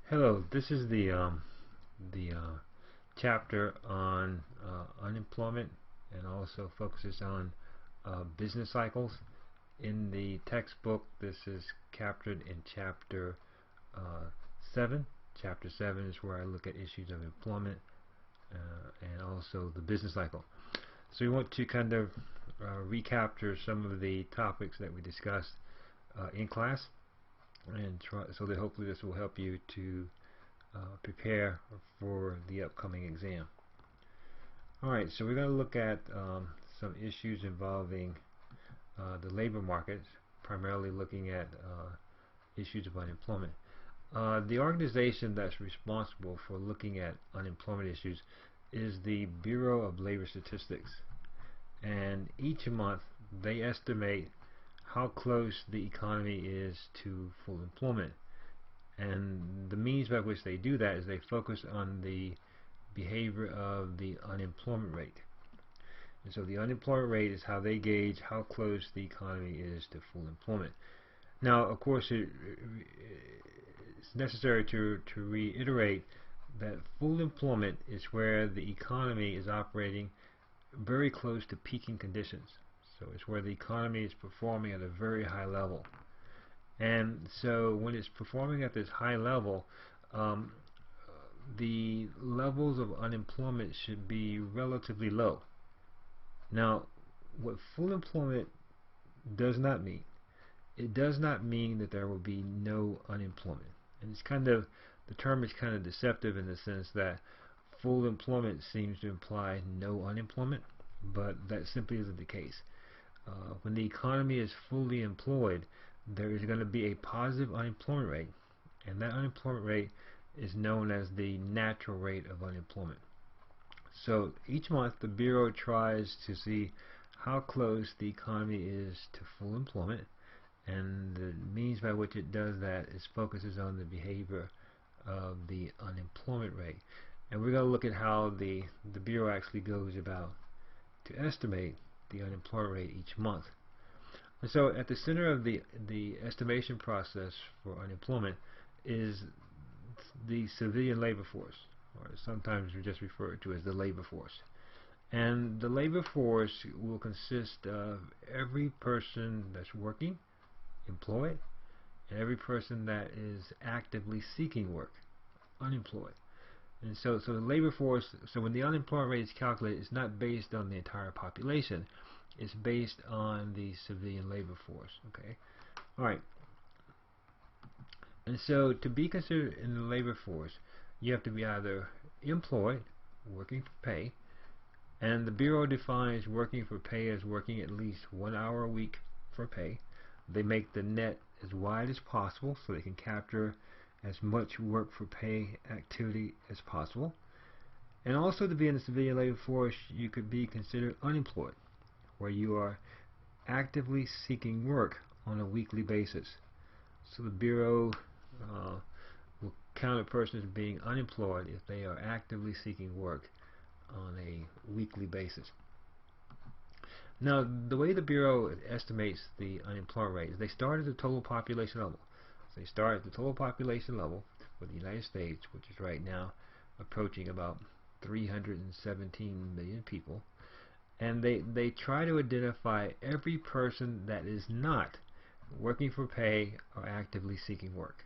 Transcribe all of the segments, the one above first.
Hello, this is the chapter on unemployment and also focuses on business cycles. In the textbook, this is captured in chapter uh, 7. Chapter 7 is where I look at issues of employment and also the business cycle. So we want to kind of recapture some of the topics that we discussed in class, and so that hopefully this will help you to prepare for the upcoming exam. Alright, so we're going to look at some issues involving the labor market, primarily looking at issues of unemployment. The organization that's responsible for looking at unemployment issues is the Bureau of Labor Statistics, and each month they estimate how close the economy is to full employment. And the means by which they do that is they focus on the behavior of the unemployment rate. And so the unemployment rate is how they gauge how close the economy is to full employment. Now, of course, it's necessary to reiterate that full employment is where the economy is operating very close to peaking conditions. So it's where the economy is performing at a very high level. And so when it's performing at this high level, the levels of unemployment should be relatively low. Now, what full employment does not mean, it does not mean that there will be no unemployment. And it's kind of, the term is kind of deceptive in the sense that full employment seems to imply no unemployment, but that simply isn't the case. When the economy is fully employed, there is going to be a positive unemployment rate, and that unemployment rate is known as the natural rate of unemployment. So each month the Bureau tries to see how close the economy is to full employment, and the means by which it does that is focuses on the behavior of the unemployment rate. And we're going to look at how the Bureau actually goes about to estimate the unemployment rate each month. And so at the center of the estimation process for unemployment is the civilian labor force, or sometimes we just refer to as the labor force. And the labor force will consist of every person that's working, employed, and every person that is actively seeking work, unemployed. And so the labor force, so when the unemployment rate is calculated, it's not based on the entire population. It's based on the civilian labor force. Okay. All right. And so to be considered in the labor force, you have to be either employed, working for pay, and the Bureau defines working for pay as working at least 1 hour a week for pay. They make the net as wide as possible so they can capture as much work for pay activity as possible. And also, to be in the civilian labor force, you could be considered unemployed, where you are actively seeking work on a weekly basis. So the Bureau will count a person as being unemployed if they are actively seeking work on a weekly basis. Now, the way the Bureau estimates the unemployment rate is they start at the total population level. So they start at the total population level for the United States, which is right now approaching about 317 million people. And they try to identify every person that is not working for pay or actively seeking work.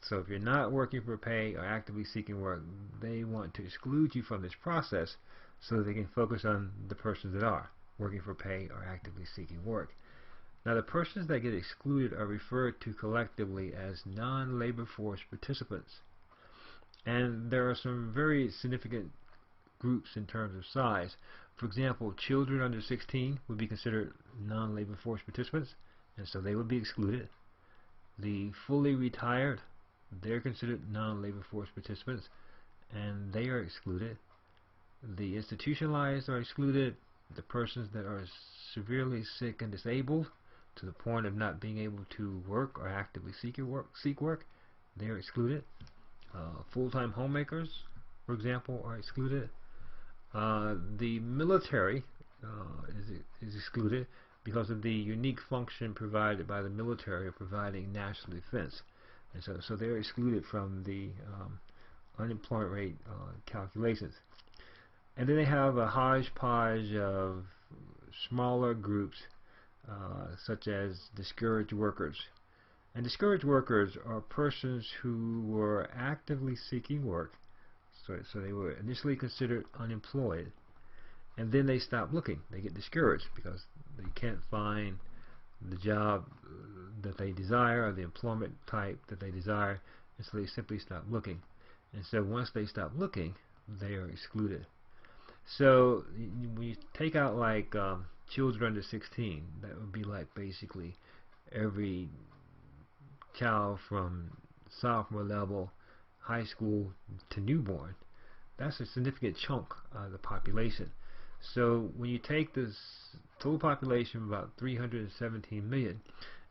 So if you're not working for pay or actively seeking work, they want to exclude you from this process so that they can focus on the persons that are working for pay or actively seeking work. Now, the persons that get excluded are referred to collectively as non-labor force participants. And there are some very significant groups in terms of size. For example, children under 16 would be considered non-labor force participants, and so they would be excluded. The fully retired, they're considered non-labor force participants, and they are excluded. The institutionalized are excluded. The persons that are severely sick and disabled to the point of not being able to work or actively seek work, they are excluded. Full-time homemakers, for example, are excluded. The military is excluded because of the unique function provided by the military of providing national defense. And so they're excluded from the unemployment rate calculations. And then they have a hodgepodge of smaller groups such as discouraged workers. And discouraged workers are persons who were actively seeking work, so they were initially considered unemployed, and then they stop looking. They get discouraged because they can't find the job that they desire or the employment type that they desire, and so they simply stop looking. And so once they stop looking, they are excluded. So when you take out like children under 16, that would be like basically every child from sophomore level, high school to newborn. That's a significant chunk of the population. So when you take this total population of about 317 million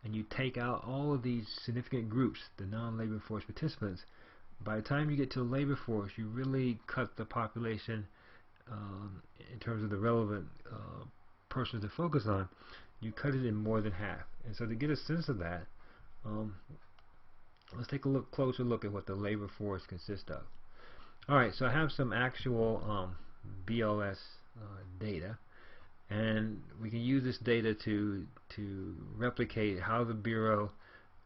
and you take out all of these significant groups, the non-labor force participants, by the time you get to the labor force, you really cut the population in terms of the relevant persons to focus on. You cut it in more than half. And so to get a sense of that, let's take a closer look at what the labor force consists of. Alright, so I have some actual BLS data, and we can use this data to replicate how the Bureau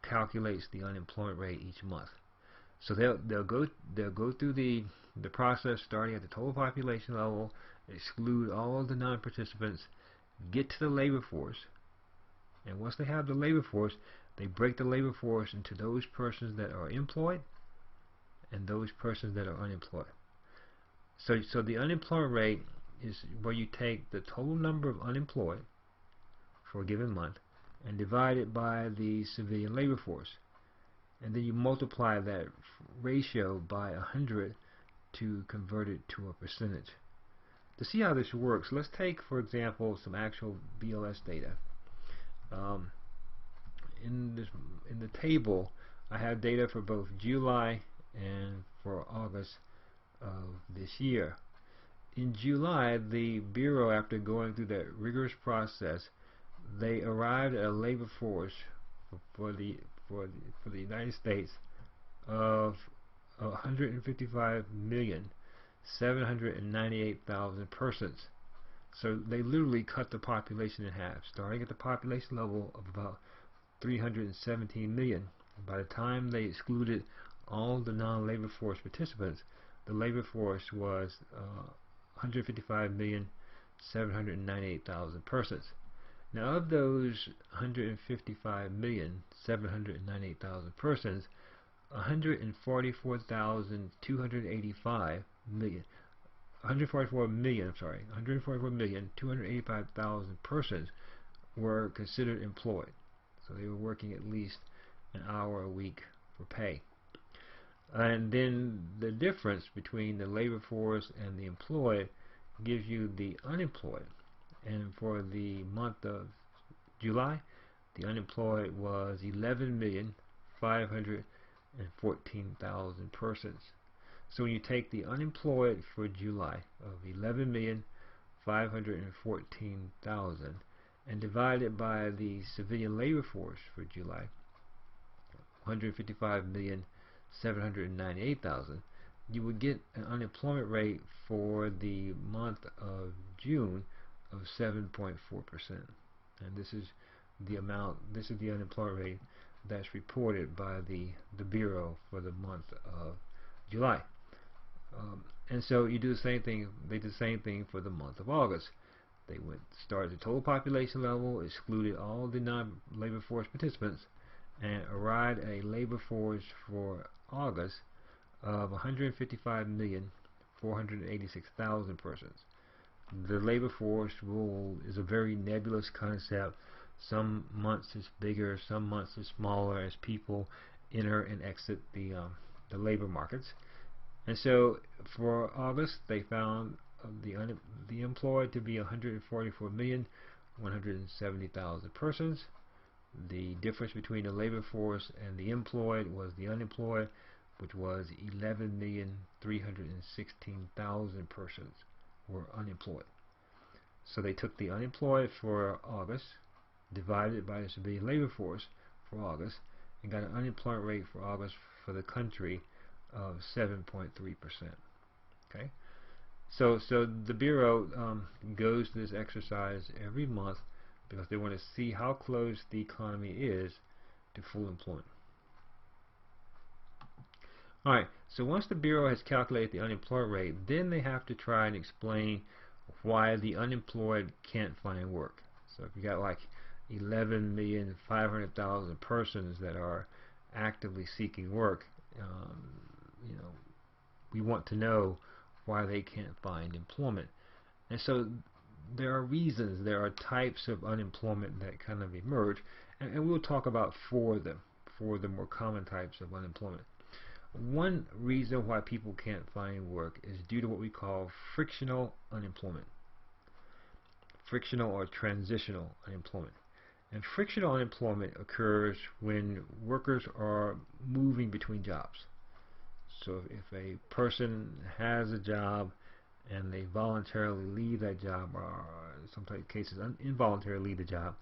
calculates the unemployment rate each month. So they'll go through the process starting at the total population level, exclude all of the non-participants, get to the labor force, and once they have the labor force, they break the labor force into those persons that are employed and those persons that are unemployed. So the unemployment rate is where you take the total number of unemployed for a given month and divide it by the civilian labor force, and then you multiply that ratio by 100 to convert it to a percentage. To see how this works, let's take, for example, some actual BLS data. In the table, I have data for both July and for August of this year. In July, the Bureau, after going through that rigorous process, they arrived at a labor force for the United States of 155,798,000 persons. So they literally cut the population in half, starting at the population level of about 317 million. By the time they excluded all the non-labor force participants, the labor force was 155,798,000 persons. Now, of those 155,798,000 persons, 144,285,000 persons were considered employed. So they were working at least an hour a week for pay. And then the difference between the labor force and the employed gives you the unemployed. And for the month of July, the unemployed was 11,514,000 persons. So when you take the unemployed for July of 11,514,000 and divide it by the civilian labor force for July, 155,798,000, you would get an unemployment rate for the month of June of 7.4%. And this is the unemployment rate that's reported by the Bureau for the month of July. And so you do the same thing. They did the same thing for the month of August. They started at the total population level, excluded all the non-labor force participants, and arrived at a labor force for August of 155,486,000 persons. The labor force rule is a very nebulous concept. Some months it's bigger, some months it's smaller as people enter and exit the labor markets. And so for August, they found the employed to be 144,170,000 persons. The difference between the labor force and the employed was the unemployed, which was 11,316,000 persons were unemployed. So they took the unemployed for August, divided by the civilian labor force for August, and got an unemployment rate for August for the country of 7.3%. Okay, so the Bureau goes through this exercise every month because they want to see how close the economy is to full employment. Alright, so once the Bureau has calculated the unemployment rate, then they have to try and explain why the unemployed can't find work. So if you got like 11,500,000 persons that are actively seeking work, you know, we want to know why they can't find employment. And so there are reasons, there are types of unemployment that kind of emerge, and we'll talk about four of the more common types of unemployment. One reason why people can't find work is due to what we call frictional unemployment. Frictional or transitional unemployment. And frictional unemployment occurs when workers are moving between jobs. So if a person has a job and they voluntarily leave that job, or in some cases involuntarily leave the job,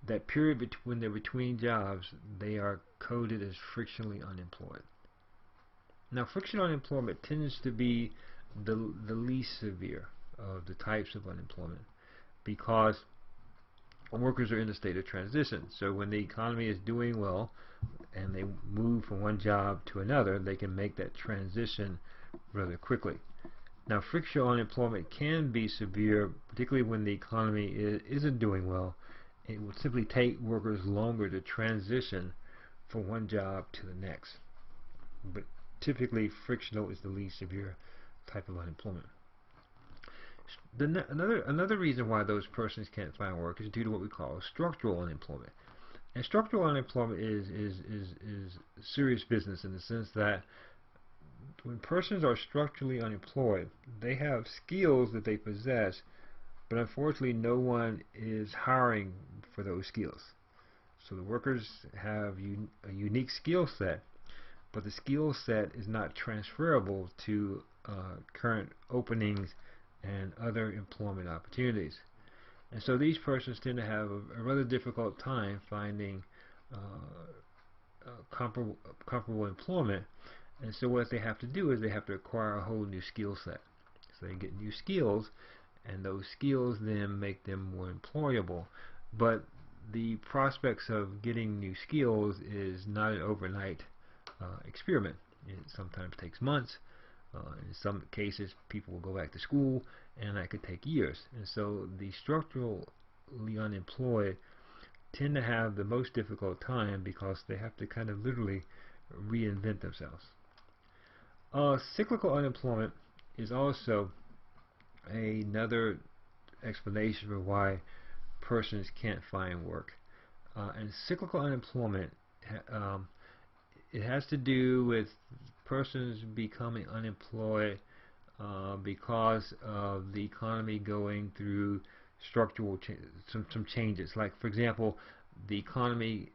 that period when they're between jobs, they are coded as frictionally unemployed. Now, frictional unemployment tends to be the least severe of the types of unemployment because workers are in a state of transition. So when the economy is doing well and they move from one job to another, they can make that transition rather quickly. Now, frictional unemployment can be severe, particularly when the economy isn't doing well. It will simply take workers longer to transition from one job to the next. But typically, frictional is the least severe type of unemployment. Another reason why those persons can't find work is due to what we call structural unemployment. And structural unemployment is serious business in the sense that when persons are structurally unemployed, they have skills that they possess, but unfortunately no one is hiring for those skills. So the workers have a unique skill set, but the skill set is not transferable to current openings and other employment opportunities. And so these persons tend to have a rather difficult time finding comparable employment. And so what they have to do is they have to acquire a whole new skill set. So they get new skills, and those skills then make them more employable. But the prospects of getting new skills is not an overnight experiment. It sometimes takes months. In some cases, people will go back to school, and that could take years. And so the structurally unemployed tend to have the most difficult time because they have to kind of literally reinvent themselves. Cyclical unemployment is also another explanation for why persons can't find work. And cyclical unemployment, it has to do with persons becoming unemployed because of the economy going through structural some changes. Like, for example, the economy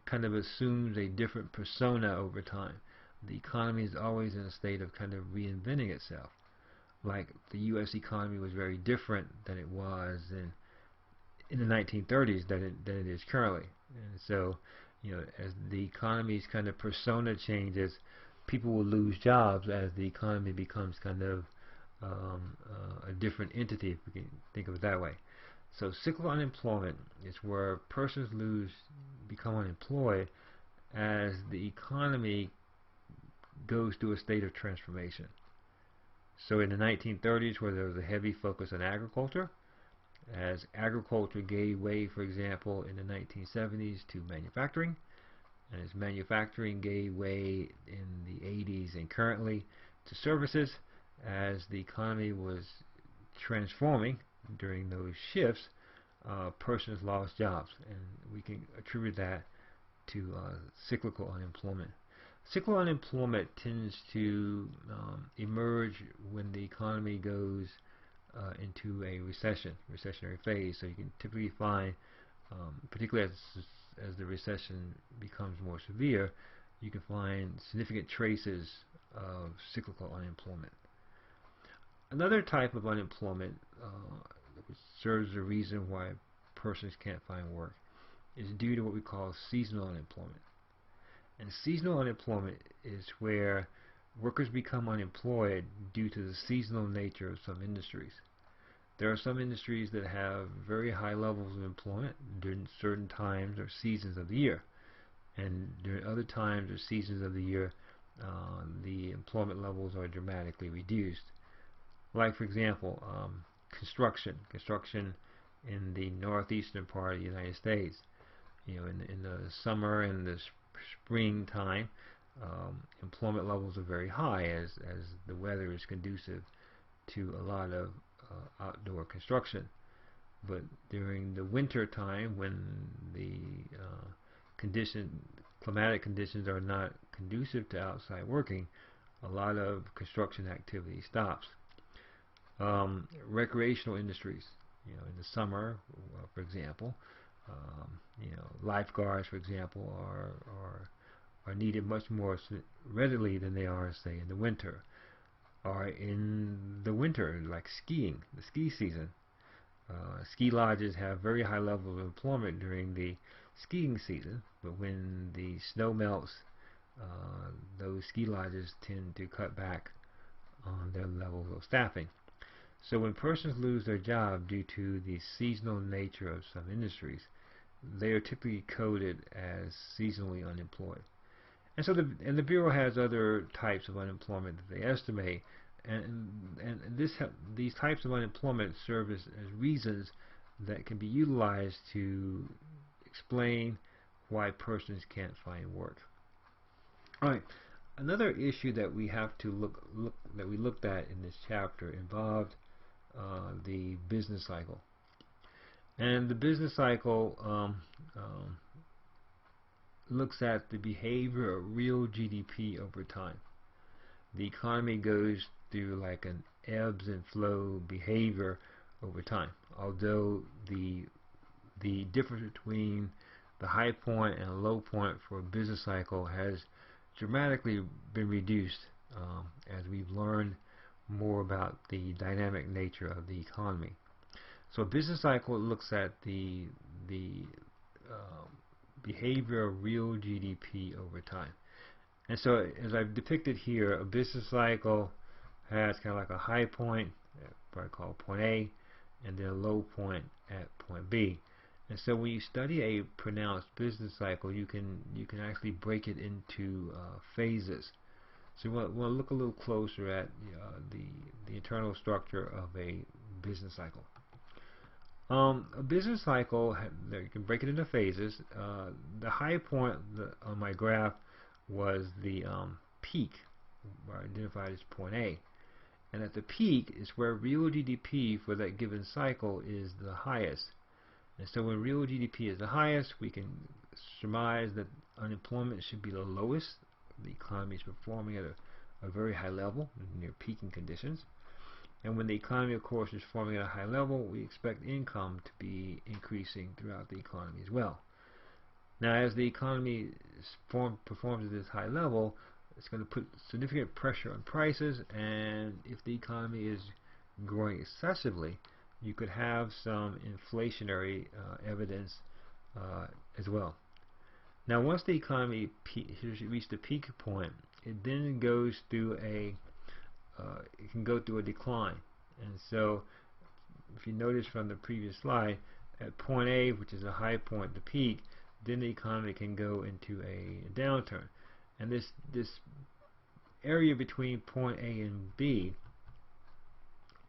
kind of assumes a different persona over time. The economy is always in a state of kind of reinventing itself. Like the U.S. economy was very different than it was in the 1930s than it is currently. And so, you know, as the economy's kind of persona changes, people will lose jobs as the economy becomes kind of a different entity, if we can think of it that way. So cyclical unemployment is where persons become unemployed as the economy goes through a state of transformation. So in the 1930s, where there was a heavy focus on agriculture, as agriculture gave way, for example, in the 1970s to manufacturing, and as manufacturing gave way in the 80s and currently to services, as the economy was transforming during those shifts, persons lost jobs, and we can attribute that to cyclical unemployment. Cyclical unemployment tends to emerge when the economy goes into a recessionary phase. So you can typically find, particularly as the recession becomes more severe, you can find significant traces of cyclical unemployment. Another type of unemployment which serves as a reason why persons can't find work is due to what we call seasonal unemployment. And seasonal unemployment is where workers become unemployed due to the seasonal nature of some industries. There are some industries that have very high levels of employment during certain times or seasons of the year. And during other times or seasons of the year, the employment levels are dramatically reduced. Like, for example, construction in the northeastern part of the United States. In the summer and the springtime, employment levels are very high as the weather is conducive to a lot of outdoor construction. But during the winter time, when the climatic conditions are not conducive to outside working, a lot of construction activity stops. Recreational industries, in the summer, for example, lifeguards, for example, are needed much more readily than they are, say, in the winter. Or in the winter, like skiing, the ski season. Ski lodges have very high levels of employment during the skiing season, but when the snow melts, those ski lodges tend to cut back on their levels of staffing. So when persons lose their job due to the seasonal nature of some industries, they are typically coded as seasonally unemployed. And so the Bureau has other types of unemployment that they estimate, and these types of unemployment serve as reasons that can be utilized to explain why persons can't find work. All right. Another issue that we have to looked at in this chapter involved the business cycle. And the business cycle looks at the behavior of real GDP over time. The economy goes through like an ebbs and flow behavior over time. Although the difference between the high point and low point for a business cycle has dramatically been reduced as we've learned more about the dynamic nature of the economy. So a business cycle looks at the behavior of real GDP over time. And so as I've depicted here, a business cycle has kind of like a high point, probably called point A, and then a low point at point B. And so when you study a pronounced business cycle, you can actually break it into phases. So we want to look a little closer at the internal structure of a business cycle. A business cycle, you can break it into phases. The high point on my graph was the peak, identified as point A. And at the peak is where real GDP for that given cycle is the highest. And so when real GDP is the highest, we can surmise that unemployment should be the lowest. The economy is performing at a very high level, near peaking conditions. And when the economy, of course, is performing at a high level, we expect income to be increasing throughout the economy as well. Now, as the economy performs at this high level, it's going to put significant pressure on prices, and if the economy is growing excessively, you could have some inflationary evidence as well. Now, once the economy reaches the peak point, it then goes through it can go through a decline. And so, if you notice from the previous slide, at point A, which is a high point, the peak, then the economy can go into a downturn. And this area between point A and B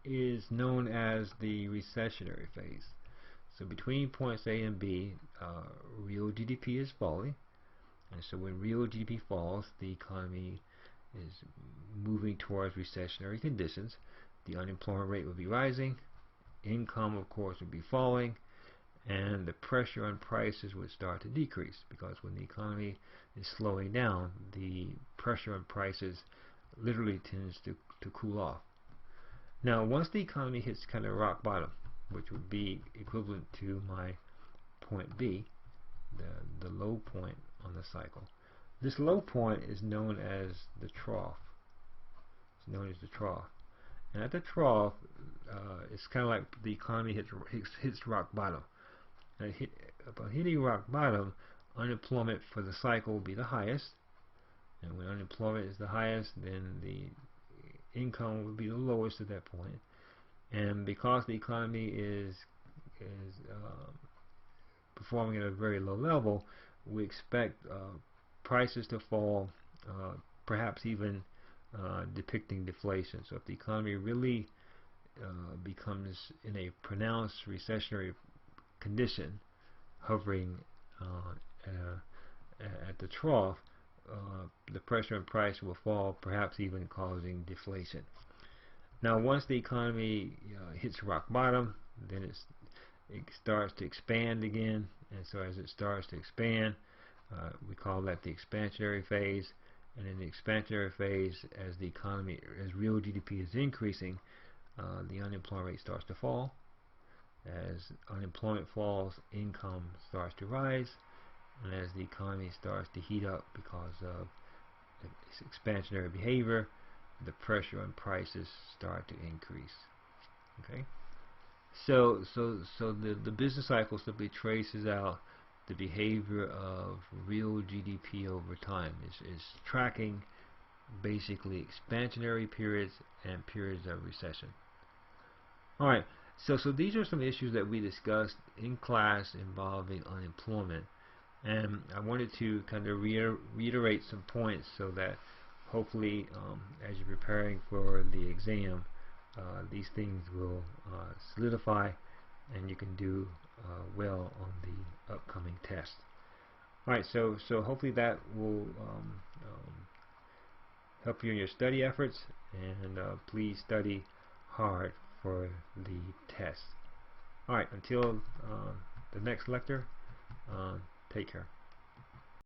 is known as the recessionary phase. So between points A and B, real GDP is falling, and so when real GDP falls, the economy is moving towards recessionary conditions. The unemployment rate will be rising, income, of course, will be falling, and the pressure on prices would start to decrease, because when the economy is slowing down, the pressure on prices literally tends to cool off. Now, once the economy hits kind of rock bottom, which would be equivalent to my point B, the low point on the cycle, this low point is known as the trough. It's known as the trough. And at the trough, it's kind of like the economy hits rock bottom. And upon hitting rock bottom, unemployment for the cycle will be the highest, And when unemployment is the highest, then the income will be the lowest at that point. And because the economy is performing at a very low level, we expect prices to fall, perhaps even depicting deflation. So if the economy really becomes in a pronounced recessionary condition, hovering at the trough, the pressure on price will fall, perhaps even causing deflation. Now, once the economy hits rock bottom, then it starts to expand again, and so as it starts to expand, we call that the expansionary phase. And in the expansionary phase, as the economy, as real GDP is increasing, the unemployment rate starts to fall. As unemployment falls, income starts to rise, and as the economy starts to heat up because of its expansionary behavior, the pressure on prices start to increase. Okay, so the business cycle simply traces out the behavior of real GDP over time. Is tracking basically expansionary periods and periods of recession. All right. So these are some issues that we discussed in class involving unemployment, and I wanted to kind of reiterate some points so that hopefully as you're preparing for the exam, these things will solidify and you can do well on the upcoming test. Alright, so hopefully that will help you in your study efforts, and please study hard for the test. Alright, until the next lecture, take care.